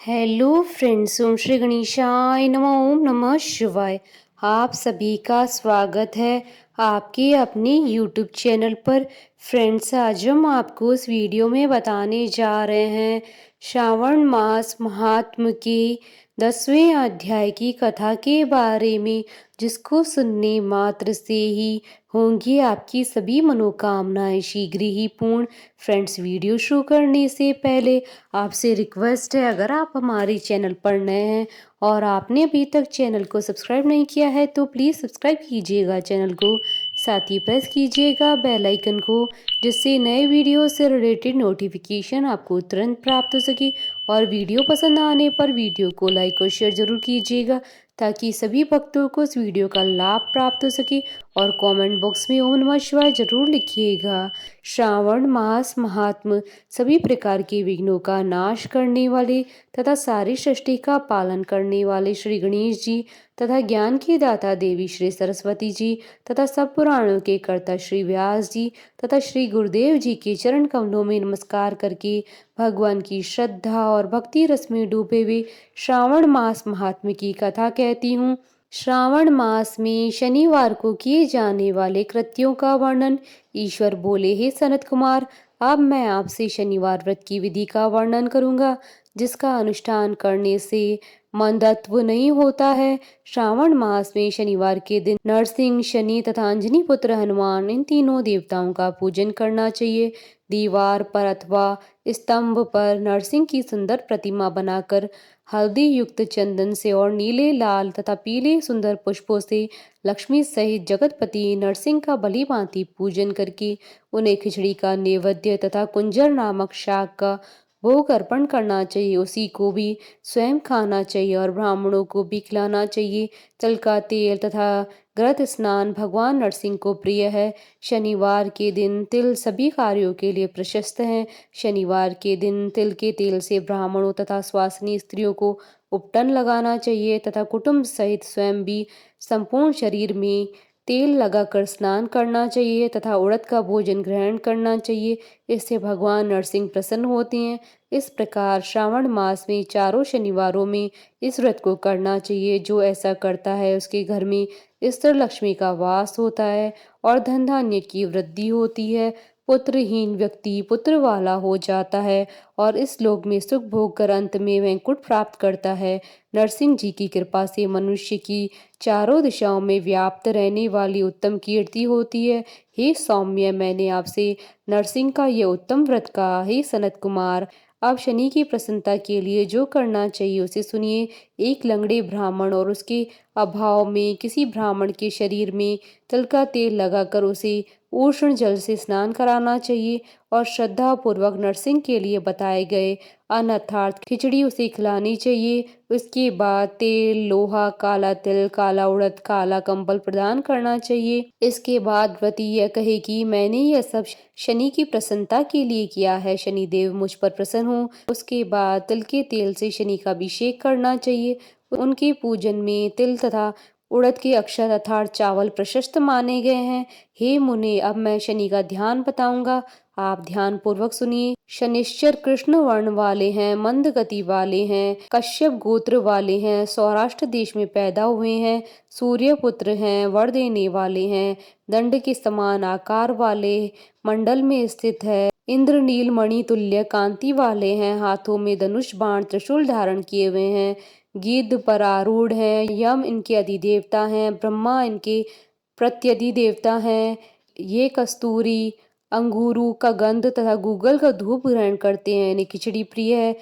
Hello friends, ओम श्री गणेशाय नमः। ओम नमः शिवाय। आप सभी का स्वागत है आपके अपने यूट्यूब चैनल पर। फ्रेंड्स, आज हम आपको इस वीडियो में बताने जा रहे हैं श्रावण मास महात्म के 10वें अध्याय की कथा के बारे में, जिसको सुनने मात्र से ही होंगी आपकी सभी मनोकामनाएं शीघ्र ही पूर्ण। फ्रेंड्स, वीडियो शुरू करने से पहले आपसे रिक्वेस्ट है, अगर आप हमारे चैनल पर नए हैं और आपने अभी तक चैनल को सब्सक्राइब नहीं किया है तो प्लीज़ सब्सक्राइब कीजिएगा चैनल को। साथ ही प्रेस कीजिएगा बेल आइकन को, जिससे नए वीडियो से रिलेटेड नोटिफिकेशन आपको तुरंत प्राप्त हो सके। और वीडियो पसंद आने पर वीडियो को लाइक और शेयर जरूर कीजिएगा, ताकि सभी भक्तों को इस वीडियो का लाभ प्राप्त हो सके। और कमेंट बॉक्स में ओम नमः शिवाय जरूर लिखिएगा। श्रावण मास महात्म सभी प्रकार के विघ्नों का नाश करने वाले तथा सारी सृष्टि का पालन करने वाले श्री गणेश जी तथा ज्ञान की दाता देवी श्री सरस्वती जी तथा सब पुराणों के कर्ता श्री व्यास जी तथा श्री गुरुदेव जी के चरण कमलों में नमस्कार करके भगवान की श्रद्धा और भक्ति रस में डूबे हुए श्रावण मास महात्म्य की कथा कहती हूँ। श्रावण मास में शनिवार को किए जाने वाले कृत्यों का वर्णन। ईश्वर बोले, हे सनत कुमार, अब मैं आपसे शनिवार व्रत की विधि का वर्णन करूंगा, जिसका अनुष्ठान करने से मंदत्व नहीं होता है। श्रावण मास में शनिवार के दिन नरसिंह, शनि तथा अंजनी पुत्र हनुमान, इन तीनों देवताओं का पूजन करना चाहिए। दीवार पर अथवा स्तंभ पर नरसिंह की सुंदर प्रतिमा बनाकर हल्दी युक्त चंदन से और नीले, लाल तथा पीले सुंदर पुष्पों से लक्ष्मी सहित जगतपति नरसिंह का भली भांति पूजन करके उन्हें खिचड़ी का नैवेद्य तथा कुंजर नामक शाक का भोग अर्पण करना चाहिए। उसी को भी स्वयं खाना चाहिए और ब्राह्मणों को भी खिलाना चाहिए। तिल का तेल तथा घृत स्नान भगवान नरसिंह को प्रिय है। शनिवार के दिन तिल सभी कार्यों के लिए प्रशस्त है। शनिवार के दिन तिल के तेल से ब्राह्मणों तथा स्वासिनी स्त्रियों को उपटन लगाना चाहिए तथा कुटुंब सहित स्वयं भी संपूर्ण शरीर में तेल लगाकर स्नान करना चाहिए तथा उड़द का भोजन ग्रहण करना चाहिए। इससे भगवान नरसिंह प्रसन्न होते हैं। इस प्रकार श्रावण मास में चारों शनिवारों में इस व्रत को करना चाहिए। जो ऐसा करता है उसके घर में स्थिर लक्ष्मी का वास होता है और धन धान्य की वृद्धि होती है। पुत्रहीन व्यक्ति पुत्र वाला हो जाता है और इस लोक में सुख भोग कर अंत में वैकुंठ प्राप्त करता है। नरसिंह जी की कृपा से मनुष्य की चारों दिशाओं में व्याप्त रहने वाली उत्तम कीर्ति होती है। हे सौम्य, मैंने आपसे नरसिंह का यह उत्तम व्रत कहा। हे सनत कुमार, अब शनि की प्रसन्नता के लिए जो करना चाहिए उसे सुनिए। एक लंगड़े ब्राह्मण और उसके अभाव में किसी ब्राह्मण के शरीर में तिल का तेल लगाकर उसे उष्ण जल से स्नान कराना चाहिए और श्रद्धा पूर्वक नरसिंह के लिए बताए गए अन्न अर्थात खिचड़ी उसे खिलानी चाहिए। उसके बाद तेल, लोहा, काला तिल, काला उड़द, काला कंबल प्रदान करना चाहिए। इसके बाद व्रती यह कहे कि मैंने यह सब शनि की प्रसन्नता के लिए किया है, शनि देव मुझ पर प्रसन्न हो। उसके बाद तिल के तेल से शनि का अभिषेक करना चाहिए। उनके पूजन में तिल तथा उड़द के अक्षत अर्थात चावल प्रशस्त माने गए हैं। हे मुने, अब मैं शनि का ध्यान बताऊंगा, आप ध्यान पूर्वक सुनिए। शनिश्चर कृष्ण वर्ण वाले हैं, मंद गति वाले हैं, कश्यप गोत्र वाले हैं, सौराष्ट्र देश में पैदा हुए हैं, सूर्य पुत्र हैं, वर देने वाले हैं, दंड के समान आकार वाले मंडल में स्थित है, इंद्र नील मणि तुल्य कांति वाले हैं, हाथों में धनुष बाण त्रिशूल धारण किए हुए हैं, गिद्ध पर आरूढ़ हैं, यम इनके अधिदेवता हैं, ब्रह्मा इनके प्रत्यधिदेवता हैं। ये कस्तूरी, अंगूरू का गंध तथा गूगल का धूप ग्रहण करते हैं। इन्हें खिचड़ी प्रिय है।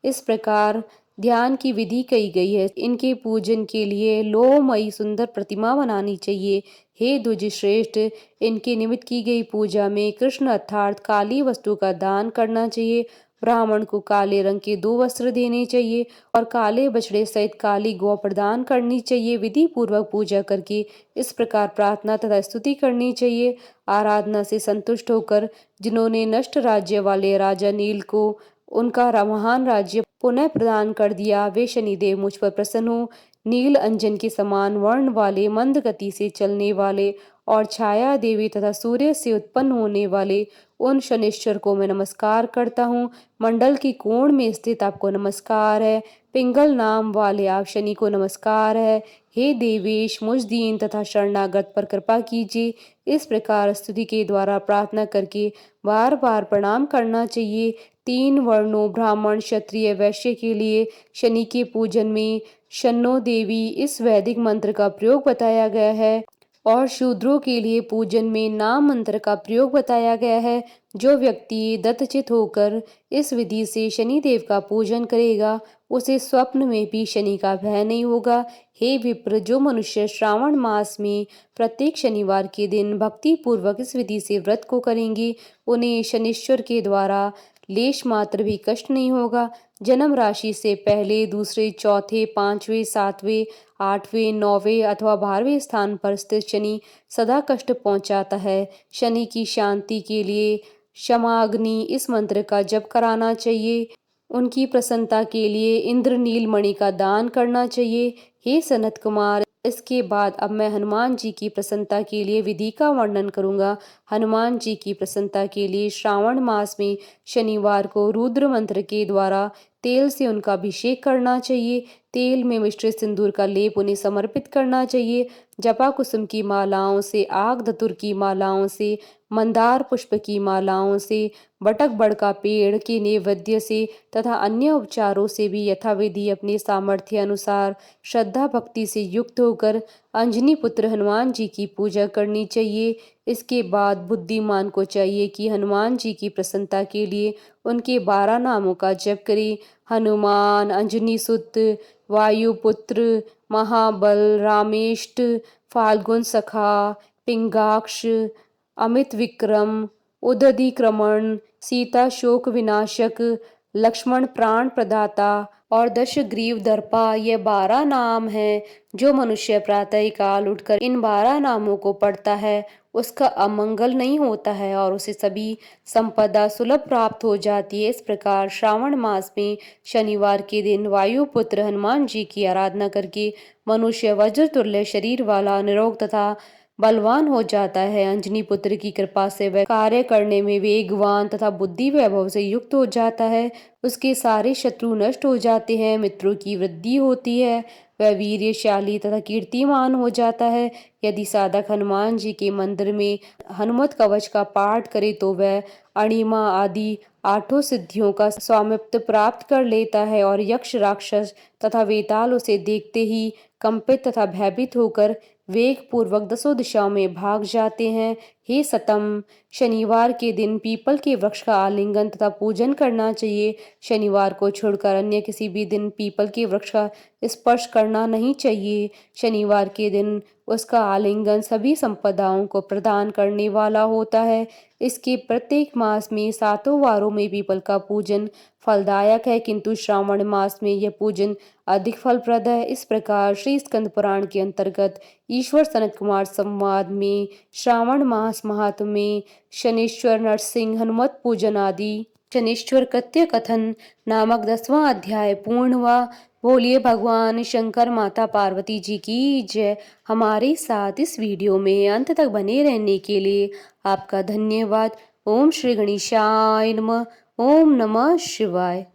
इस प्रकार ध्यान की विधि कही गई है। इनके पूजन के लिए लोहमयी सुंदर प्रतिमा बनानी चाहिए। हे द्विज श्रेष्ठ, इनके निमित्त की गई पूजा में कृष्ण अर्थात काली वस्तु का दान करना चाहिए। ब्राह्मण को काले रंग के 2 वस्त्र देने चाहिए और काले बछड़े सहित काली गौ प्रदान करनी चाहिए। विधि पूर्वक पूजा करके इस प्रकार प्रार्थना तथा स्तुति करनी चाहिए। आराधना से संतुष्ट होकर जिन्होंने नष्ट राज्य वाले राजा नील को उनका महान राज्य पुनः प्रदान कर दिया, वे शनिदेव मुझ पर प्रसन्न हो। नील अंजन के समान वर्ण वाले, मंद गति से चलने वाले और छाया देवी तथा सूर्य से उत्पन्न होने वाले उन शनिश्चर को मैं नमस्कार करता हूँ। मंडल की कोण में स्थित आपको नमस्कार है। पिंगल नाम वाले आप शनि को नमस्कार है। हे देवेश, मुझ दीन तथा शरणागत पर कृपा कीजिए। इस प्रकार स्तुति के द्वारा प्रार्थना करके बार बार प्रणाम करना चाहिए। 3 वर्णों ब्राह्मण, क्षत्रिय, वैश्य के लिए शनि के पूजन में शन्नो देवी इस वैदिक मंत्र का प्रयोग बताया गया है और शूद्रों के लिए पूजन में नाम मंत्र का प्रयोग बताया गया है। जो व्यक्ति दत्तचित होकर इस विधि से शनि देव का पूजन करेगा, उसे स्वप्न में भी शनि का भय नहीं होगा। हे विप्र, जो मनुष्य श्रावण मास में प्रत्येक शनिवार के दिन भक्ति पूर्वक इस विधि से व्रत को करेंगे, उन्हें शनिश्चर के द्वारा लेश मात्र भी कष्ट नहीं होगा। जन्म राशि से पहले, दूसरे, चौथे, 5वें, 7वें, 8वें, 9वें अथवा 12वें स्थान पर स्थित शनि सदा कष्ट पहुंचाता है। शनि की शांति के लिए क्षमाग्नि इस मंत्र का जप कराना चाहिए। उनकी प्रसन्नता के लिए इंद्रनील मणि का दान करना चाहिए। हे सनत कुमार, इसके बाद अब मैं हनुमान जी की प्रसन्नता के लिए विधि का वर्णन करूंगा। हनुमान जी की प्रसन्नता के लिए श्रावण मास में शनिवार को रुद्र मंत्र के द्वारा तेल से उनका अभिषेक करना चाहिए। तेल में मिश्रित सिंदूर का लेप उन्हें समर्पित करना चाहिए। जपा कुसुम की मालाओं से, आग धतुर की मालाओं से, मंदार पुष्प की मालाओं से, बटक बड़ का पेड़ के नैवेद्य से तथा अन्य उपचारों से भी यथाविधि अपने सामर्थ्य अनुसार श्रद्धा भक्ति से युक्त होकर अंजनी पुत्र हनुमान जी की पूजा करनी चाहिए। इसके बाद बुद्धिमान को चाहिए कि हनुमान जी की प्रसन्नता के लिए उनके 12 नामों का जप करे। हनुमान, अंजनी सुत, वायुपुत्र, महाबल, रामेष्ट, फाल्गुन सखा, पिंगाक्ष, अमित विक्रम, उदधिक्रमण, सीता शोक विनाशक, लक्ष्मण प्राण प्रदाता और दशग्रीव दर्पा, ये 12 नाम हैं। जो मनुष्य प्रातः काल उठकर इन 12 नामों को पढ़ता है, उसका अमंगल नहीं होता है और उसे सभी संपदा सुलभ प्राप्त हो जाती है। इस प्रकार श्रावण मास में शनिवार के दिन वायुपुत्र हनुमान जी की आराधना करके मनुष्य वज्र तुल्य शरीर वाला, निरोग तथा बलवान हो जाता है। अंजनी पुत्र की कृपा से वह कार्य करने में वेगवान तथा बुद्धि वैभव से युक्त हो जाता है। उसके सारे शत्रु नष्ट हो जाते हैं, मित्रों की वृद्धि होती है, वह वीर्यशाली तथा कीर्तिमान हो जाता है। यदि साधक हनुमान जी के मंदिर में हनुमत कवच का पाठ करे तो वह अणिमा आदि 8 सिद्धियों का स्वामित्व प्राप्त कर लेता है और यक्ष, राक्षस तथा वेताल उसे देखते ही कंपित तथा भयभीत होकर वेग पूर्वक 10 दिशाओं में भाग जाते हैं। हे सतम, शनिवार के दिन पीपल के वृक्ष का आलिंगन तथा पूजन करना चाहिए। शनिवार को छोड़कर अन्य किसी भी दिन पीपल के वृक्ष का स्पर्श करना नहीं चाहिए। शनिवार के दिन उसका आलिंगन सभी संपदाओं को प्रदान करने वाला होता है। इसके प्रत्येक मास में 7 वारों में पीपल का पूजन फलदायक है, किंतु श्रावण मास में यह पूजन अधिक फलप्रद है। इस प्रकार श्री स्कंद पुराण के अंतर्गत ईश्वर सनत कुमार संवाद में श्रावण मास महात्म्य में शनिश्चर, नरसिंह, हनुमत पूजन आदि शनिश्चर कृत्य कथन नामक 10वां अध्याय पूर्ण हुआ। बोलिए भगवान शंकर माता पार्वती जी की जय। हमारे साथ इस वीडियो में अंत तक बने रहने के लिए आपका धन्यवाद। ओम श्री गणेशाय नमः। ओम नमः शिवाय।